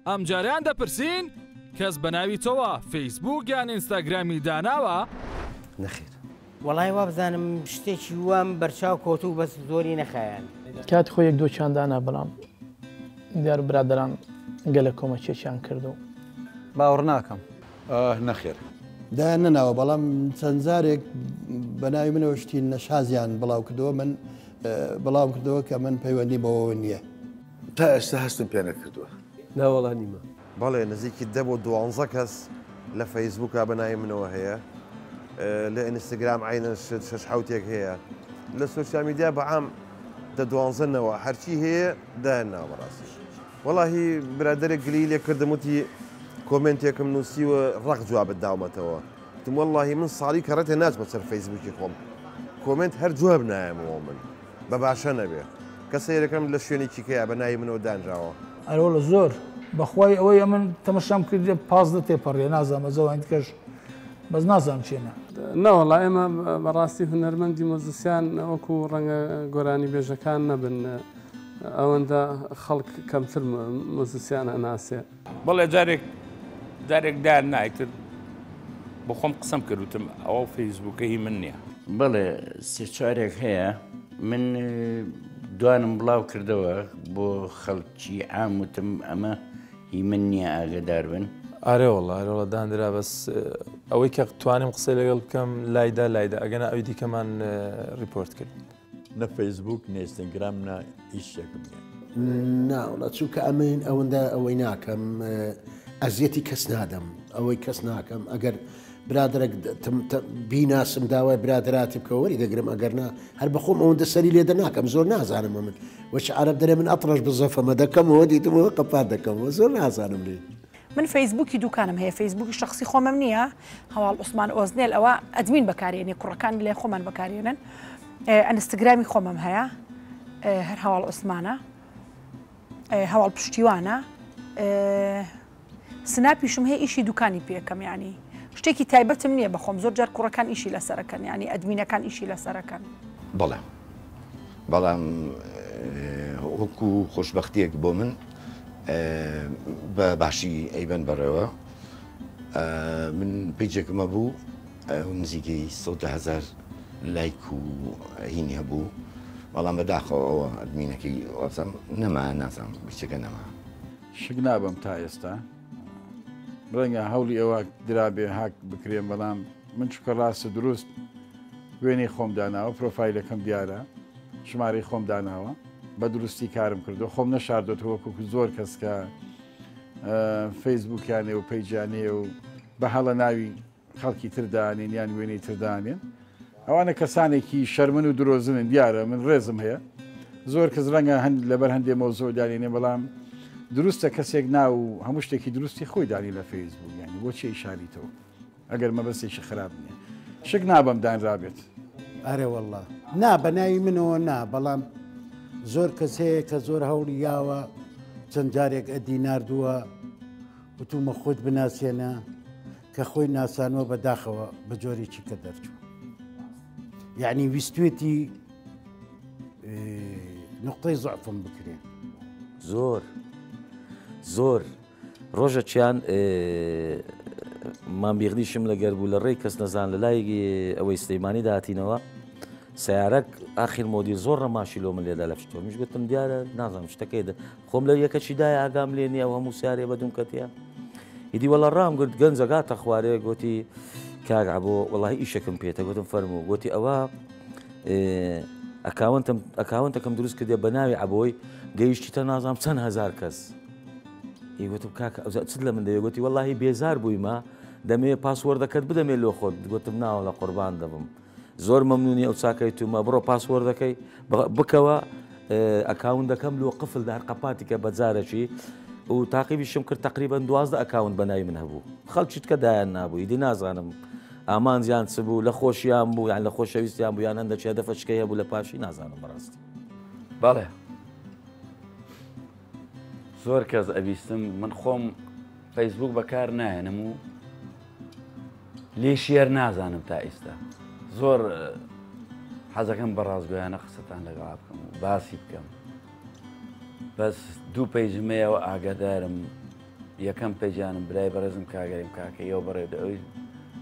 ئەم جاریان دەپرسین کەس بە ناوی تۆوە فەیسبوک یان ئینستاگرامی داناوە؟ نەخێر وەڵای وا بزانم شتێکی وام بەرچاو کۆت و بەس زۆری نەخایەن کات خۆ یەک دۆچیان دانا بەڵام دیار و برادران گەلە کۆمەچێکیان کردو باوەڕ ناکەم نەخێر دا نەناوە بەڵام چەند جارێک بە ناوی منەوە شتی نەشازیان بڵاو کردەوە من بەڵاو کردەوە کە من پەیوەندی بەوە نییە تا ئێستا هەستم پێ نەکردووە ناوەڵا نیمە بەڵێ نزیکی 10 بۆ 12 کەس لە فەیسبووکا بە ناوی منەوە هەیە لە ئینستاگرام عینە 6 حوتێک هەیە لە سوشیال میدیا بەعام دەدوانزنەوە هەرچی هەیە داهێناوە بەڕاستی وەڵاهی برادەرێک گلی لێ کردم وتی کۆمنتێکم نووسیوە ڕق جوابت داومەتەوە وتم وەڵاهی من ساڵی کەڕەتێ ناچمە سەر فەیسبووکی خۆم کۆمنت هەر جواب نایەمەوە من بە باشە نەبێ کە سەیرەکەم لە شوێنێکی کەیە بە ناوی منەوە دانراوە ئەرۆ لە زۆر بەخوای ئەوەی من تەمەشام کردێ پازدە تێپەڕێ نازانمە زەوان کەش بەس نازانم چێنە نەوەڵا ئێمە بەڕاستی هونەرمەندی مۆزیسیان وەکو ڕەنگە گۆرانی بێژەکان نەبن ئەوەندە خەڵک کەمتر مۆزیسیان ئەناسێ بەڵێ جارێک دار نایکرد بۆ خۆم قسەم کردوتم ئەوە فەیسبووکەی من نییە بەڵێ سێ چوارێک هەیە من دوانم بڵاو کردەوە بۆ خەڵکی عام وتم ئەمە هی من نییە ئاگدار بن ئارێ وەڵە دانرا بەس ئەوەی کە توانم قسەی لەگەڵ بکەم لایدا ئەگەنا ئەوی دیکەمان ریپۆرت کرد نە فەیسبوک نە ئینستاگرام نە هیچێکم ناوڵە چووکە ئەمن ئەوەندە ئەوەی ناکەم ئەزیەتی کەس نادەم ئەوەی کەس ناکەم ئەگەر برادرێک بیناسم داوای برادراتی بکەوەری دەگرم ئەگەرنا هەر بەخۆم ئەوەندە سەری لێدە ناکەم زۆر نازانم من وەچ عەرەب دەرێ من ئەتڕەش بزەفەمە دەکەمەوە دیتمەوە قەپات دەکەمەوە زۆر نازانم لێ من فەیسبووکی دوکانم هەیە فەیسبووکی شخصی خۆمەم نییە هەواڵ عوسمان ئۆزنێل ئەوە ئەدمین بەکارێنێ کوڕەکان لێ خۆمان بەکارێنن ئەنستگرامی خۆمەم هەیە هەر هەواڵ عوسمانە هەواڵ پشتیوانە سناپیشم هەیە ئیشی دوکانی پێکەم یعنی شتێکی تایبەتم نییە بەخۆم زۆر جار کوڕەکان ئیشی لەسەرەکەن ینی ئەدمینەکان ئیشی لەسەرەکەن بەڵام وەکو خۆشببختیەک بۆ من بە باشی ئەیبەن بەڕێوە من پیجێکمە بوو نزیکەی 100,000 لایک و هینی هەبوو بەڵام بەداخەوە ئەدمینەکەی وەسم نەما نازانم بچەکە نەما شک نابم تا ئێستا ڕەنگە هەوڵی ئەوە درابێ هاک بکرێن بەڵام من چکە ڕاستە دروست وێنەی خۆم داناوە پرۆفایلەکەم دیارە ژمارەی خۆم داناوە بە دروستی کارم کردو خۆم نەشاردۆتەوە وەکو زۆر کەس کە فەیسبووکیانێ و پەیجانێ و بە هەڵە ناوی خەڵکی تردانین یان وێنەی تردانێن ئەوانە کەسانێکی شەرمن و درۆزنن دیارە من ڕێزم هەیە زۆر کەس ڕەنگە لەبەر هەندێک مۆزۆ دانێنێ بەڵام دروستە کەسێک ناو و هەموو شتێکی دروستی خۆی دانی لە فەیسبوک ینی بۆچی ئیشاریتەوە ئەگەر مەبەستێکی خراپ نییە شک نابم دانرابێت ئەرێ وەڵڵا نا بە ناوی منەوە نا بەڵام زۆر کەس هەیە کە زۆر هەوڵی یاوە چەند جارێک ئەدی نردووە وتومە خۆت بناسیێنە کە خۆی ناسانەوە بەداخەوە بە جۆرێکی کە دەرچوو یعنی ویستوێتی نقطەی زعفم بکرێن زۆر ڕۆژە چیان مامبیغدیشم لەگەر بوو لە ڕێی کەس نەزان لە لای ئەوەی سلەیمانی داهاتینەوە سیارەك ئاخر مۆدی زۆر ڕەماشی لۆ من لێدا لە پشتۆ میش گوتم دیارە نازانم شتەکەیدا خۆم لە یەکەچی دای ئاگام لێ نییە ئەو هەموو سیارێ بەدوم کەتیە ئیدی وەڵا ڕام گرت گەنجەگاتە خوارێ گوتی کاگا بۆ وەڵاهی ئیشەکەم پێێتە گوتم فەرموو گوتی ئەوە ئەکاونتەکەم دروست کردێ بە ناوی عبۆی گەیشتیتە نازانم چەند هەزار کەس گوتم کاکە چ لە من دەوێ گوتی وەڵاهی بێزار بوویمە دەمێ پاسوەردەکەت بدەمێ لۆ خۆت گوتم ناوە لە قوربان دەبم زۆر مەمنونی ئەو چاکەی تومە بڕۆ پاسوەردەکەی بکەوە ئەکاونتەکەم لۆ قفلدا هەر قەپاتی کە بەجارەکی و تاقیبیشم کرد تقریبان 12 ئەکاونت بە ناوی من هەبوو خەڵکیت کە دایان نابوو ئیدی نازانم ئامانزیان چ بوو لە خۆشیان بوو یان لە خۆشەویستیان بوو یان هەندێک دەفەچکەیە بوو لە پاشی نازانم بەڕاستی بەڵێ زۆر کەس ئەبیستم من خۆم فەیسبوک بەکار نایەنم و لێ شێر نازانم تا ئێستا زۆر حەزەکەم بە ڕازگۆیانە قسەتان لەگەڵا بکەم و باسی بکەم بەس دوو پەیجمەیەوە ئاگادارم یەکەم پێیجانم برای بەڕێزم کاگەریم کاکەیەوە بەڕێدا ئەوی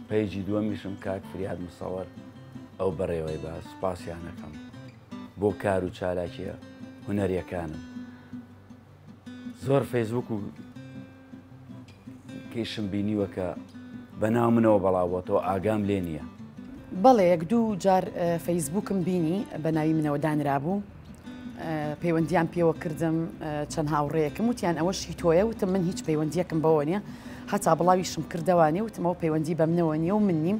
پێیجی دووەمیشم کاک فریاد مسەوەر ئەو بەڕێوەی بە سوپاسیانەکەم بۆ کار و چالاکیە هونەریەکانم. زۆر فەیسبوک و کێشم بینیوە کە بەناو منەوە بەڵاوەتەوە ئاگام لێ نییە. بەڵێ یەک دوو جار فەیسبوکم بینی بە ناوی منەوە دانرابوو، پەیوەندیان پێوە کردم چەند هاوڕێیەکم وتیان ئەوەشی تۆیە، وتم من هیچ پەیوەندیەکم بەوە نیە، هەتا بڵاویشم کردەوانێ وتمەوە پەیوەندی بە منەوە نیە و من نیم.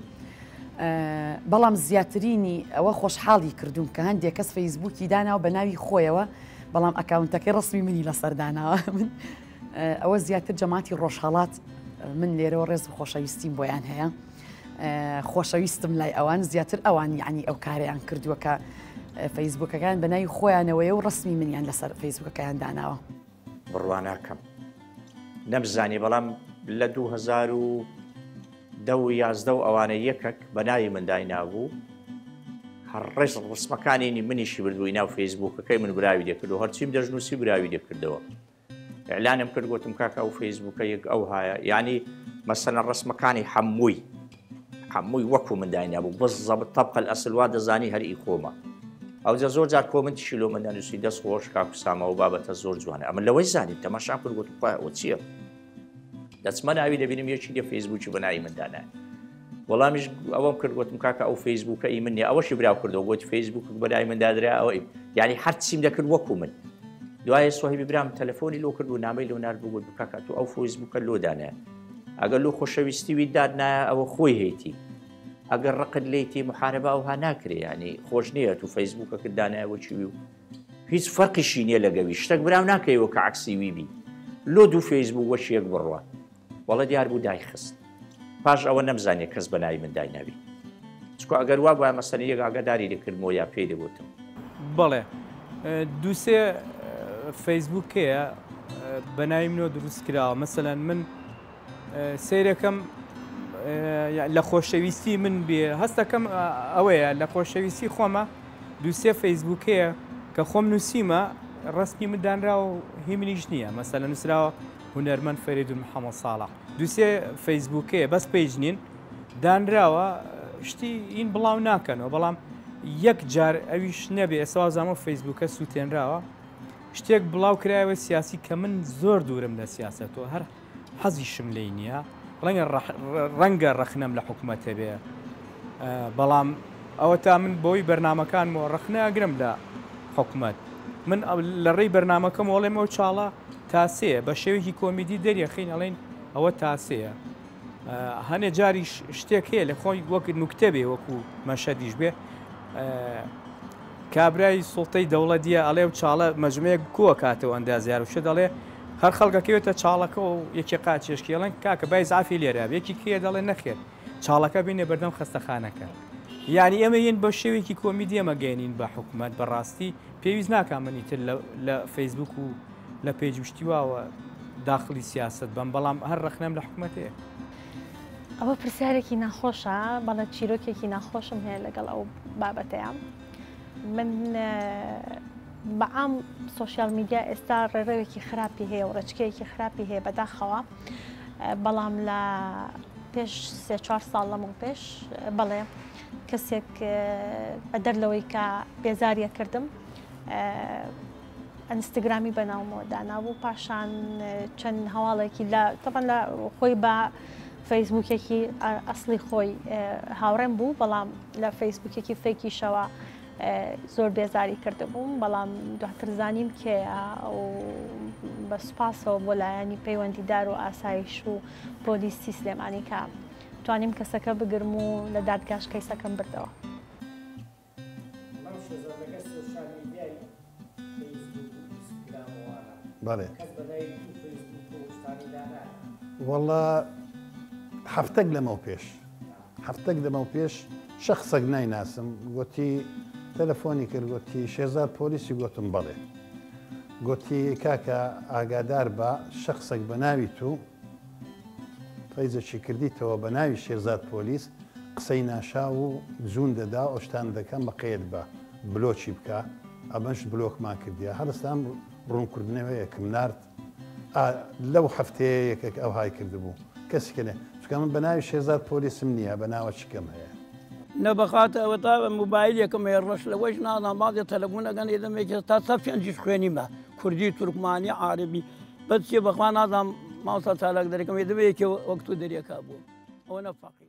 بەڵام زیاترینی ئەوە خۆشحاڵی کردوم کە هەندێک کەس فەیسبوکی داناوە بە ناوی خۆیەوە، بەڵام ئەکاونتەکەی ڕسمی منی لەسەرداناوە. من ئەوە زیاتر جەماتی ڕۆژهەڵات من لێرەوە ڕێز و خۆشەویستیم بۆیان هەیە، خۆشەویستم لای ئەوان زیاتر ئەوان یعنی ئەو کارەیان کردووە کە فەیسبوکەکان بە ناوی خۆیانەوەیە و ڕسمی منیان لەسەر فەیسبوکەکەیان داناوە. بڕواناکەم نەمزانی، بەڵام لە 2011 و ئەوانە یەکێک بە ناوی من داینابوو، هەڕێز ڕسمەکانی منیشی بردووی ناو فەیسبوکەکەی من براوی دەکرد و هەرچیم دەژنووسی براوی دەکردەوە. ئەعلانم کرد گوتم کاکە ئەو فەیسبوکە یەک ئەو هایە، یعنی مەسەلەن ڕسمەکانی هەمووی وەکو من داینابوو بەزەبت تەبقە ئەسڵ وا دەزانی هەر ئی خۆمە. ئەوجا زۆر جار کۆمنتیشی لۆ من دەنووسی دەست خۆش کاک سامە و بابەتە زۆر جوانە، ئەمە لەوەی زانیم تەماشام کرد گوتم ئەوە چییە؟ دەچمە ناوی دەبینم یەکی لە فەیسبوکی بە ناوی من دانایە. وەڵامیش ئەوەم کرد گوتم کاکە ئەو فەیسبوکە ئی من نیە، ئەوەشی براو کردەوە گوتی فەیسبوک بە ناوی من دادرا ئەوە یعنی هەر چیم دەکرد وەکو من. دوایە سۆهیبی برام تەلەفۆنی لۆ کرد و نامەی لۆ نارد بوو گوت کاکە تۆ ئەو فەیسبوکە لۆ دانایە، ئەگەر لۆ خۆشەویستیوی دادنایە ئەوە خۆی هەیتی، ئەگەر ڕقت لێیتی محارەبە ئەوها ناکرێ، ینی خۆش نییە تو فەیسبوکەکە دانایەوەچوی و هیچ فەرقیشی نییە لەگەوی شتێک براو ناکەیەوە کە عکسیوی بی لۆ دوو فەیسبوک وەشیەک بڕوە وەڵە دیار بوو دایخست. پاش ئەوە نەمزانێ کەس بە ناوی من دایناوی، چکۆ ئەگەر وا بە مەسەلەن یەک ئاگاداری دەکردمەوە یا پێی دەگوتم. بەڵێ دووسێ فەیسبوکەیە بە ناوی منەوە دروست کراوە، مەسەلەن من سیرەکەم لە خۆشەویستی من بێ هەستەکەم ئەوەیە لە خۆشەویستی خۆمە دووسێ فەیسبوکەیە کە خۆم نووسیمە ڕستمی من دانراوە و هی منیش نییە، مەسەلە نووسراوە هونەرمەند فەرید محەممەد ساڵح، دووسێ فەیسبوکەیە بەس پێیج نین دانراوە شتی ئین بڵاو ناکەنەوە، بەڵام یەک جار ئەویش نەبێ ئێستا زانۆ فەیسبوکە سووتێنراوە شتێک بڵاو کرایەوە سیاسی کە من زۆر دوورم لە سیاستەوە هەر حەزیشم لێی نییە، ڕەنگە ڕەخنەم لە حکوومەتە بێ، بەڵام ئەوە تا من بۆی بەرنمەکانمەوە ڕەخنەگرم لە حکوومەت، من لە ڕێی بەرنمەکەم وڵێمەوە چاڵە تاسەیە بە شێوەیەکی کۆمیدی دەریەخین ئەڵێن ئەوە تاسەیە، هەنێ جاری شتێک هەیە لە خۆی وەک نوکتە بێ وەکو مەشەدیش بێ کابرای سوڵتەی دەوڵەتیە ئەڵێ و چاڵە مەجمەیەک کووە کاتەوە ئەندازیار وشە دەڵێ هەر خەڵگەکەوێتە چاڵەکە و یەکی قاچێشکیڵێن کاکە بای زعفی لێرە یەکی کێ دەڵێ نەخێت چاڵەکە بینێ بەردەم خستەخانەکە، یعنی ئێمە یەن بە شێوێکی کۆمیدی ئەمەگەێنین بە حکوومەت بەڕاستی پێویست ناکامەنیتر لە فەیسبوک و لە پێجوشتیواوە داخلی سیاست بم، بەڵام هەر ڕەخنەم لە حکوومەتەیە. ئەوە پرسیارێکی ناخۆشە، بەڵە چیرۆکێکی ناخۆشم هەیە لەگەڵ ئەو بابەتەیە. من بەعام سوۆشیال میدیا ئێستا ڕێڕەوێکی خراپی هەیە و ڕێچکەیەکی خراپی هەیە بەداخەوە، بەڵام لە پێش 3-4 ساڵ لەمەوە پێش بەڵێ کەسێک بەدەر لەوەی کە بێزاریە کردم ئەنستگرامی بەناومەوە دانابوو، پاشان چەند هەواڵێکی تەبەن لە خۆی بە فەیسبوکێکی ئەسلی خۆی هاوڕێم بوو، بەڵام لە فەیسبوکێکی فێکیشەوە زۆر بێزاری کرده بووم، بەڵام دواتر زانیم کێیە و بە سوپاسەوە بۆ لایەنی پەیوەندیدار و ئاسایش و پۆلیسی سلێمانی کە توانیم کەسەکە بگرم و لە دادگاش کەیسەکەم بردەوە. بەڵێ وەڵا هەفتەك لەمەو پێش شخصێک نایناسم گوتی تەلەفۆنی کرد گوتی شێزار پۆلیسی گوتم بەڵێ، گوتی کاکە ئاگادار بە شخصێک بە ناوی تو فەیزەکی کردیتەوە بە ناوی شێزار پۆلیس قسەی ناشا و جوون دەدا ئۆشتان دەکەم بە قەیت بە بلۆکی بکە، ئەبەنش بلۆکمان کردیە هەرستان ڕوونکردنەوە یەکم نرد لەو هەفتەیەکێک ئەو های کردبوو کەسکەنێ چکە من بەناوی شێزار پۆلیسم نییە بەناوە چکەم هەیە نەبخاتە ئەوە تا موبایلێکم ڕەش لەوەش نازان بازێ تەلەفۆنەکەن ێدەمێکە تا سە پێنجیش خوێنیمە کوردی تورکمانی عاربی بەچێ بەخوا نازان ماوسە چالاک دەرەکەم ێدەبێکێ وەکتو دەریەکە بوو ئەوە نەفاقی